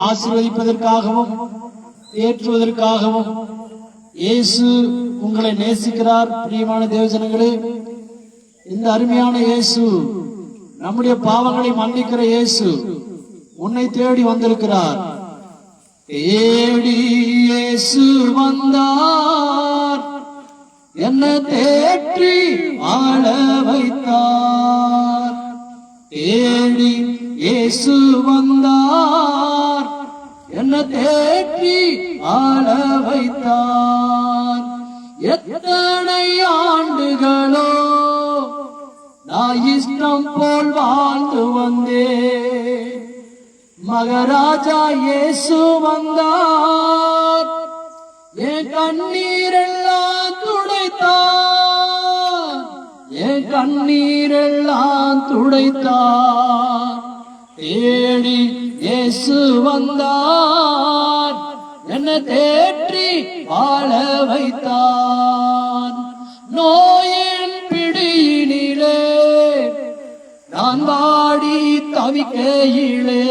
ஆசீர்வதிப்பதற்காகவும் ஏற்றுவதற்காகவும் இயேசு உங்களை நேசிக்கிறார். பிரியமான தேவஜனங்களே, இந்த அருமையான இயேசு, நம்முடைய பாவங்களை மன்னிக்கிற இயேசு உன்னை தேடி வந்திருக்கிறார். தேடி இயேசு வந்தார், என்ன தேற்றி ஆள வைத்தார். தேடி இயேசு வந்தார், என்ன தேற்றி ஆள வைத்தார். எத்தனை ஆண்டுகளோ நான் இஷ்டம் போல் வாழ்ந்து வந்தேன். மகாராஜா இயேசு வந்தார், என் கண்ணீரெல்லாம் துடைத்தார், என் கண்ணீரெல்லாம் துடைத்தார். தேடி இயேசு வந்தார், என்ன தேற்றி வாழ வைத்தார். நோயின் பிடியினிலே நான் வாடி தவிக்கையிலே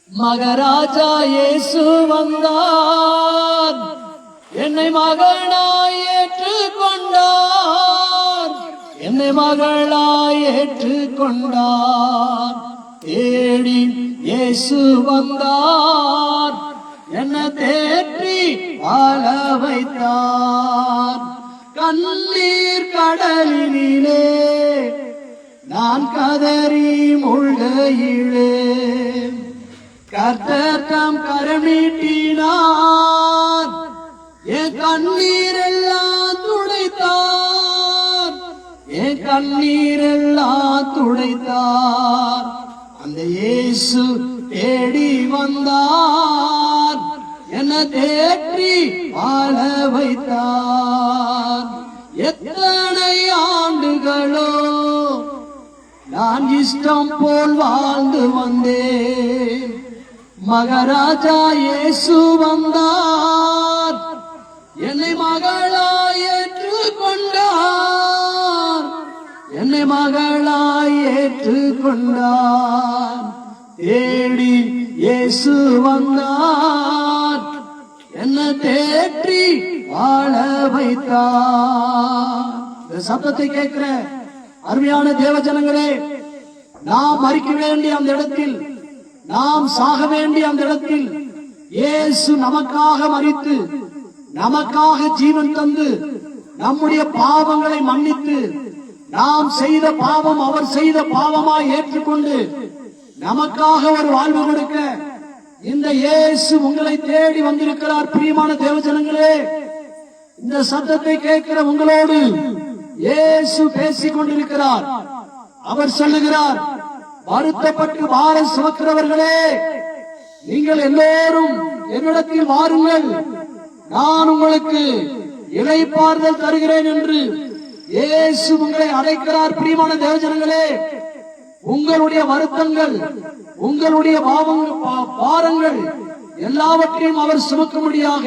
மகாராஜா இயேசு வந்தார், என்னை மகனாய் ஏற்றுக்கொண்டார், என்னை மகளாய் ஏற்றுக்கொண்டார். தேடி இயேசு வந்தார், என்ன தேற்றி வாழ வைத்தார். கண்ணீர் கடலினிலே நான் கதறி முழுகையிலே கர்த்தர் தம் கரம் நீட்டினார், என் கண்ணீரெல்லாம் துடைத்தார், என் கண்ணீரெல்லாம் துடைத்தார். அந்த இயேசு தேடி வந்தார், என்ன தேற்றி வாழ வைத்தார். எத்தனை ஆண்டுகளோ நான் இஷ்டம் போல் வாழ்ந்து வந்தேன். மகாராஜா இயேசு வந்தார், என்னை மகளாய் ஏற்றுக்கொண்டார், என்னை மகளாய் ஏற்றுக்கொண்டார். தேடி இயேசு வந்தார், என்ன தேற்றி வாழ வைத்தார். இந்த சத்தத்தை கேட்கிற அருமையான தேவஜனங்களே, நாம் மறிக்க வேண்டிய அந்த இடத்தில், நாம் சாக வேண்டிய அந்த இடத்தில் இயேசு நமக்காக மரித்து, நமக்காக ஜீவன் தந்து, நம்முடைய பாவங்களை மன்னித்து, நாம் செய்த பாவம் அவர் செய்த பாவமாய் ஏற்றுக்கொண்டு நமக்காக ஒரு வாழ்வு கொடுக்க இந்த இயேசு உங்களை தேடி வந்திருக்கிறார். பிரியமான தேவஜனங்களே, இந்த சத்தத்தை கேட்கிற உங்களோடு இயேசு பேசிக் கொண்டிருக்கிறார். அவர் சொல்லுகிறார், வருத்தப்பட்டு பாரம் சுமக்கிறவர்களே, நீங்கள் எல்லோரும் என்னிடத்தில் வாருங்கள், நான் உங்களுக்கு இளைப்பாறுதல் தருகிறேன் என்று இயேசு உங்களை அழைக்கிறார். பிரியமான தேவஜனங்களே, உங்களுடைய வருத்தங்கள், உங்களுடைய பாரங்கள் எல்லாவற்றையும் அவர் சுமக்கும்படியாக,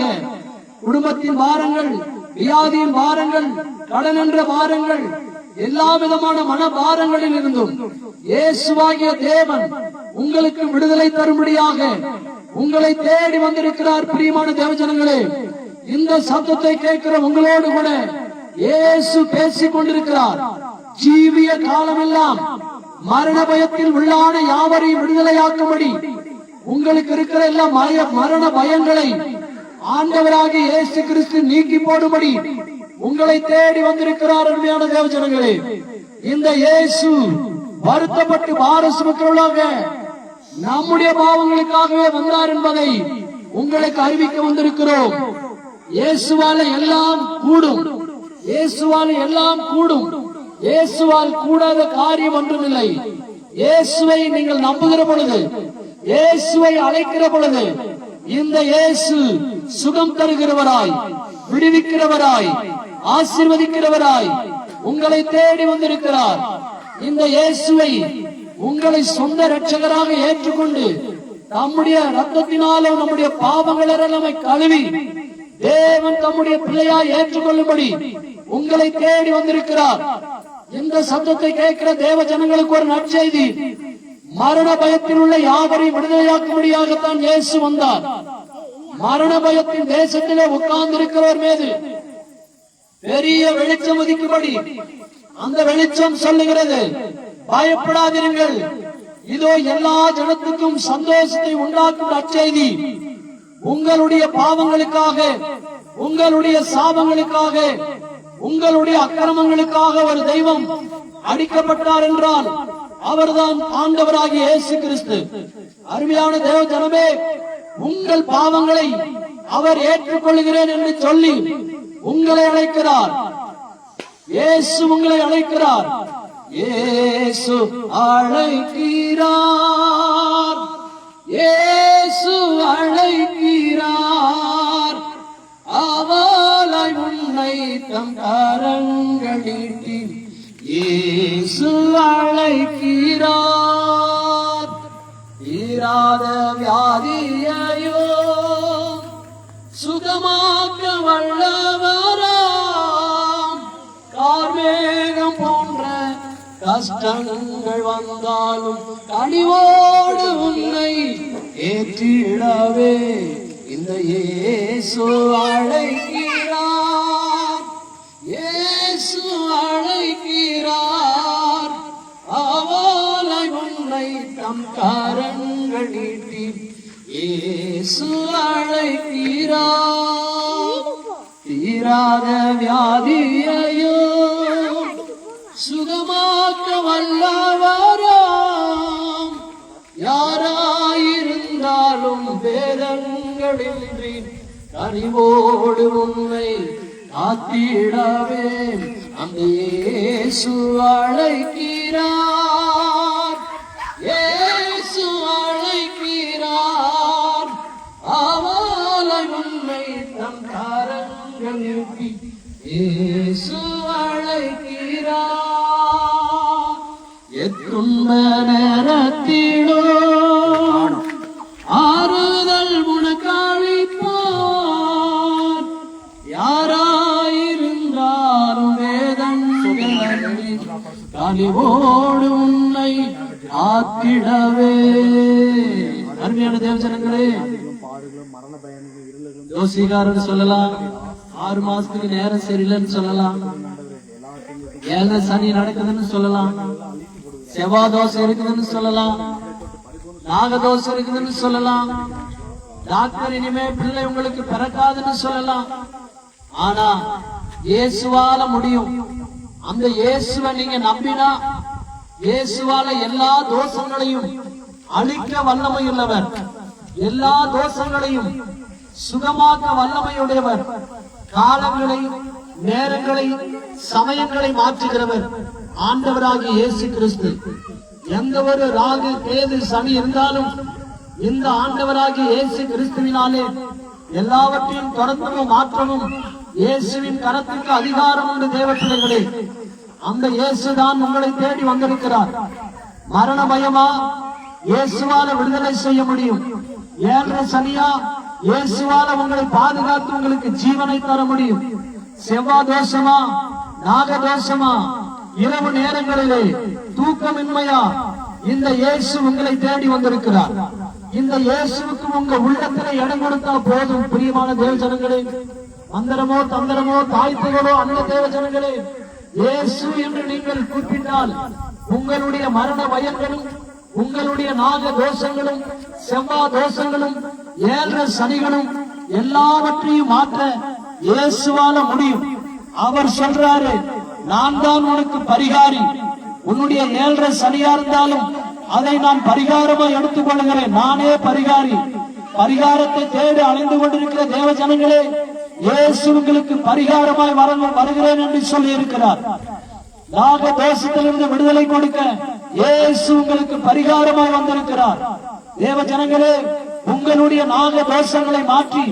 குடும்பத்தின் பாரங்கள், வியாதியின் பாரங்கள், கடன் என்ற பாரங்கள், எல்லா விதமான மன பாரங்களில் இருந்தும் இயேசுவாகிய தேவன் உங்களுக்கு விடுதலை தரும்படியாக உங்களை தேடி வந்திருக்கிறார். பிரியமான தேவஜனங்களே, இந்த சத்தத்தை கேட்கிற உங்களோடு கூட இயேசு பேசிக் கொண்டிருக்கிறார். ஜீவிய காலமெல்லாம் மரண பயத்தில் உள்ளான யாவரையும் விடுதலையாக்கும்படி, உங்களுக்கு இருக்கிற எல்லா மரண பயங்களை ஆண்டவராகிய இயேசு கிறிஸ்து நீக்கி போடும்படி உங்களை தேடி வந்திருக்கிறார். அருமையான தேவஜனங்களே, இந்த இயேசு வருத்தப்பட்டு பாரம் சுமக்கிறவர்களாக நம்முடைய பாவங்களுக்காகவே வந்தார் என்பதை உங்களுக்கு அறிவிக்க வந்திருக்கிறோம். இயேசுவால எல்லாம் கூடும், இயேசுவால எல்லாம் கூடும், இயேசுவால் கூடாத காரியம் ஒன்றுமில்லை. இயேசுவை நீங்கள் நம்புகிற பொழுது, இயேசுவை அழைக்கிற பொழுது, இந்த இயேசு சுகம் தருகிறவராய், விடுவிக்கிறவராய், ஆசீர்வதிக்கிறவராய் உங்களை தேடி வந்திருக்கிறார். இந்த இயேசுவை உங்களை சொந்த இரட்சகராக ஏற்றுக்கொண்டு நம்முடைய ரத்தத்தினாலும் நம்முடைய பாவங்களை நம்மை கழுவி தேவன் தம்முடைய பிள்ளையாய் ஏற்றுக்கொள்ளும்படி உங்களை தேடி வந்திருக்கிறார். இந்த சத்தத்தை கேட்கிற தேவ ஜனங்களுக்கு ஒரு நற்செய்தி, மரண பயத்தில் உள்ள யாவரையும் விடுதலையாக்கும்படியாகத்தான் இயேசு வந்தார். மரண பயத்தின் தேசத்திலே உட்கார்ந்து இருக்கிறவர் மீது பெரிய வெளிச்சம் உதிக்கும்படி அந்த வெளிச்சம் சொல்லுகிறது, பயப்படாதிருங்கள், இதோ எல்லா ஜனத்துக்கும் சந்தோஷத்தை உண்டாக்கும் நற்செய்தி. உங்களுடைய பாவங்களுக்காக, உங்களுடைய சாபங்களுக்காக, உங்களுடைய அக்கிரமங்களுக்காக ஒரு தெய்வம் அடிக்கப்பட்டார் என்றால் அவர்தான் ஆண்டவராகிய இயேசு கிறிஸ்து. அருமையான தேவ ஜனமே, உங்கள் பாவங்களை அவர் ஏற்றுக்கொள்கிறேன் என்று சொல்லி உங்களை அழைக்கிறார். இயேசு உங்களை அழைக்கிறார். இயேசு அழைக்கிறார், இயேசு அழைக்கிறார். அவளாய் உன்னை தம் கரங்கள் நீட்டி இயேசு அழைக்கிறார். தீராத வியாதியையோ சுகமாக்க வல்லவராம். கார்மேகம் போன்ற கஷ்டங்கள் வந்தாலும் கனிவோடு உன்னை ஏற்றிடவே இந்த இயேசு அழைக்கிறார், இயேசு அழைக்கிறார். அவளை உன்னை தம் கரங்கள் நீட்டி இயேசு அழைக்கிறார். தீராத வியாதியையோ சுகமாக்க வல்லவராம். யாராயிருந்தாலும் வேதங்களின்றி கனிவோடு உன்னை காத்திடவே அந்த இயேசு அழைக்கிறார், இயேசு அழைக்கிறார். அவளை உன்னை தம் கரங்கள் நீட்டி இயேசு அழைக்கிறார். எத்துன்ப நேரத்திலோ ஆறுதல் உனக்களிப்பார். யாராயிருந்தாலும் வேதங்களை கனிவோடு உன்னை காத்திடவே. அருமையான தேவஜனங்களே, யோசிக்காரன்னு சொல்லலாம், 6 மாசத்துக்கு நேரம் சரியில்லைன்னு சொல்லலாம், 7 சனி நடக்குதுன்னு சொல்லலாம், செவ்வாய் தோசை இருக்குதுன்னு சொல்லலாம், நாகதோசை இருக்குதுன்னு சொல்லலாம், டாக்டர் இனிமே பிள்ளை உங்களுக்கு பிறக்காதுன்னு சொல்லலாம். ஆனா இயேசுவால முடியும். அந்த இயேசுவை நீங்க நம்பினா இயேசுவால எல்லா தோஷங்களையும் அழிக்க வல்லமையுள்ளவர், எல்லா தோஷங்களையும் சுகமாக்க வல்லமையுடையவர், காலங்களை, நேரங்களை, சமயங்களை மாற்றுகிறவர் ஆண்டவராகிய இயேசு கிறிஸ்து. எந்த ஒரு ராகு, கேது, சனி இருந்தாலும் இந்த ஆண்டவராகிய இயேசு கிறிஸ்துவினாலே எல்லாவற்றையும் தொடர்ந்தவும் மாற்றவும் இயேசுவின் கரத்துக்கு அதிகாரம் உண்டு. தேவப்பிள்ளைகளே, அந்த இயேசுதான் உங்களை தேடி வந்திருக்கிறார். மரண பயமா? இயேசுவால விடுதலை செய்ய முடியும். 7 சனியா? இயேசுவால உங்களை பாதுகாத்து உங்களுக்கு ஜீவனை தர முடியும். செவ்வாய் தோஷமா? நாகதோஷமா? இரவு நேரங்களிலே தூக்கமின்மையா? இந்த இயேசு உங்களை தேடி வந்திருக்கிறார். இந்த இயேசுவுக்கு உங்க உள்ளத்திலே இடம் கொடுத்தா போதும். பிரியமான தேவஜனங்களே, மந்திரமோ தந்திரமோ தாய்த்துகளோ அல்ல தேவஜனங்களே, இயேசு என்று நீங்கள் கூப்பிட்டால் உங்களுடைய மரண பயங்களும், உங்களுடைய நாக தோஷங்களும், செவ்வாய் தோஷங்களும், 7 சனிகளும் எல்லாவற்றையும் மாற்ற இயேசுவால முடியும். அவர் சொல்றாரு, நான் தான் உனக்கு பரிகாரி. உன்னுடைய 7 சனியா இருந்தாலும் அதை நான் பரிகாரமா எடுத்துக் கொள்கிறேன். நானே பரிகாரி. பரிகாரத்தை தேடி அலைந்து கொண்டிருக்கிற தேவ ஜனங்களே, இயேசு உங்களுக்கு பரிகாரமாய் வருகிறேன் என்று சொல்லி இருக்கிறார். நாக தோஷத்திலிருந்து விடுதலை கொடுக்க இயேசு உங்களுக்கு பரிகாரமாய் வந்திருக்கிறார். தேவ ஜனங்களே, உங்களுடைய நாக தோஷங்களை மாற்றி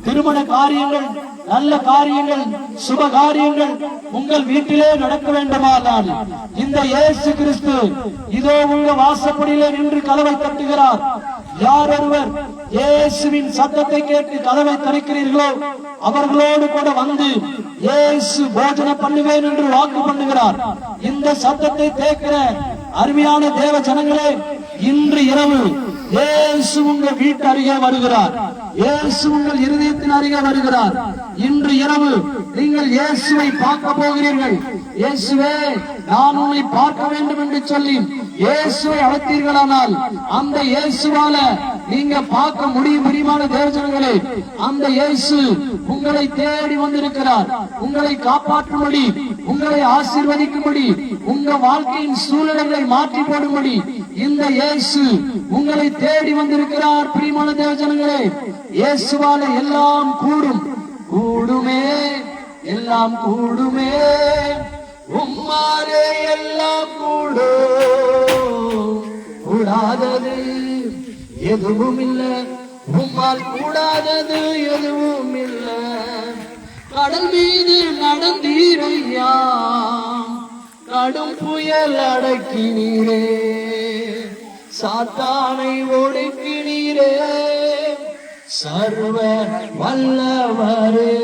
திருமண காரியங்கள், நல்ல காரியங்கள், சுப காரியங்கள் உங்கள் வீட்டிலே நடக்க வேண்டுமானால் இந்த இயேசு கிறிஸ்து இதோ உங்க வாசப்படியிலே நின்று கதவை தட்டுகிறார். யார் ஒருவர் இயேசுவின் சத்தத்தை கேட்டு கதவை திறக்கிறீர்களோ அவர்களோடு கூட வந்து இயேசு போஜனம் பண்ணுவேன் என்று வாக்கு பண்ணுகிறார். இந்த சத்தத்தை கேட்கிற அருமையான தேவ ஜனங்களே, இன்று இரவு இயேசு உங்கள் வீட்டு அருகே வருகிறார். இயேசு உங்கள் இருதயத்தின் அருகே வருகிறார். இன்று இரவு நீங்கள் இயேசுவை பார்க்க போகிறீர்கள். இயேசுவே, நான் உன்னை பார்க்க வேண்டும் என்று சொல்லி இயேசுவை அழைத்தீர்களானால் அந்த இயேசுவால நீங்க பார்க்க முடியுமான தேவஜனங்களே, அந்த இயேசு உங்களை தேடி வந்திருக்கிறார். உங்களை காப்பாற்றும்படி, உங்களை ஆசீர்வதிக்கும்படி, உங்க வாழ்க்கையின் சூழ்நிலைகளை மாற்றி போடும்படி இந்த இயேசு உங்களை தேடி வந்திருக்கிறார். பிரியமான தேவஜனங்களே, இயேசுவால எல்லாம் கூடும். கூடுமே, எல்லாம் கூடுமே, உம்மாலே எல்லாம் கூடும். கூடாதது எதுவும் இல்ல, உம்மால் கூடாதது எதுவும் இல்ல. கடல் மீது நடந்தீரையா, கடும் புயல் அடக்கினீரே, சாத்தானை ஒடுக்கினீரே, சர்வ வல்லவரே.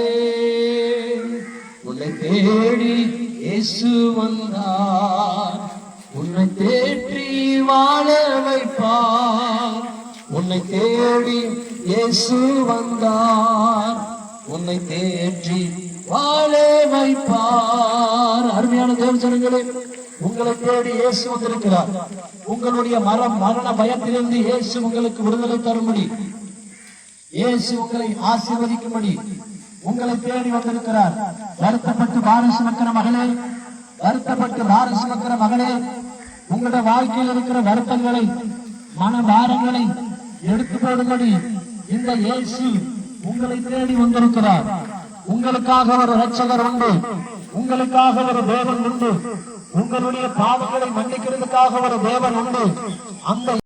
உன்னை தேடி இயேசு வந்தார், உன்னை தேற்றி வாழ வைப்பார். உன்னை தேடி இயேசு வந்தார், உன்னை தேற்றி வாழ வைப்பார். அருமையான தேவஜனங்களே, உங்களை தேடி இயேசு வந்திருக்கிறார். உங்களுடைய மரண பயத்திலிருந்து இயேசு உங்களுக்கு விடுதலை தரும்படி, இயேசு உங்களை ஆசீர்வதிக்கும்படி உங்களை தேடி வந்திருக்கிறார். வருத்தப்பட்டு பாரம் சுமக்கிற மகளே, வருத்தப்பட்டு பாரம் சுமக்கிற மகளே, உங்களுடைய வாழ்க்கையில் இருக்கிற வருத்தங்களை, மன பாரங்களை எடுத்து போடும்படி இந்த இயேசு உங்களை தேடி வந்திருக்கிறார். உங்களுக்காக ஒரு இரட்சகர் உண்டு, உங்களுக்காக ஒரு தேவன் உண்டு, உங்களுடைய பாவங்களை மன்னிக்கிறதுக்காக ஒரு தேவன் உண்டு. அந்த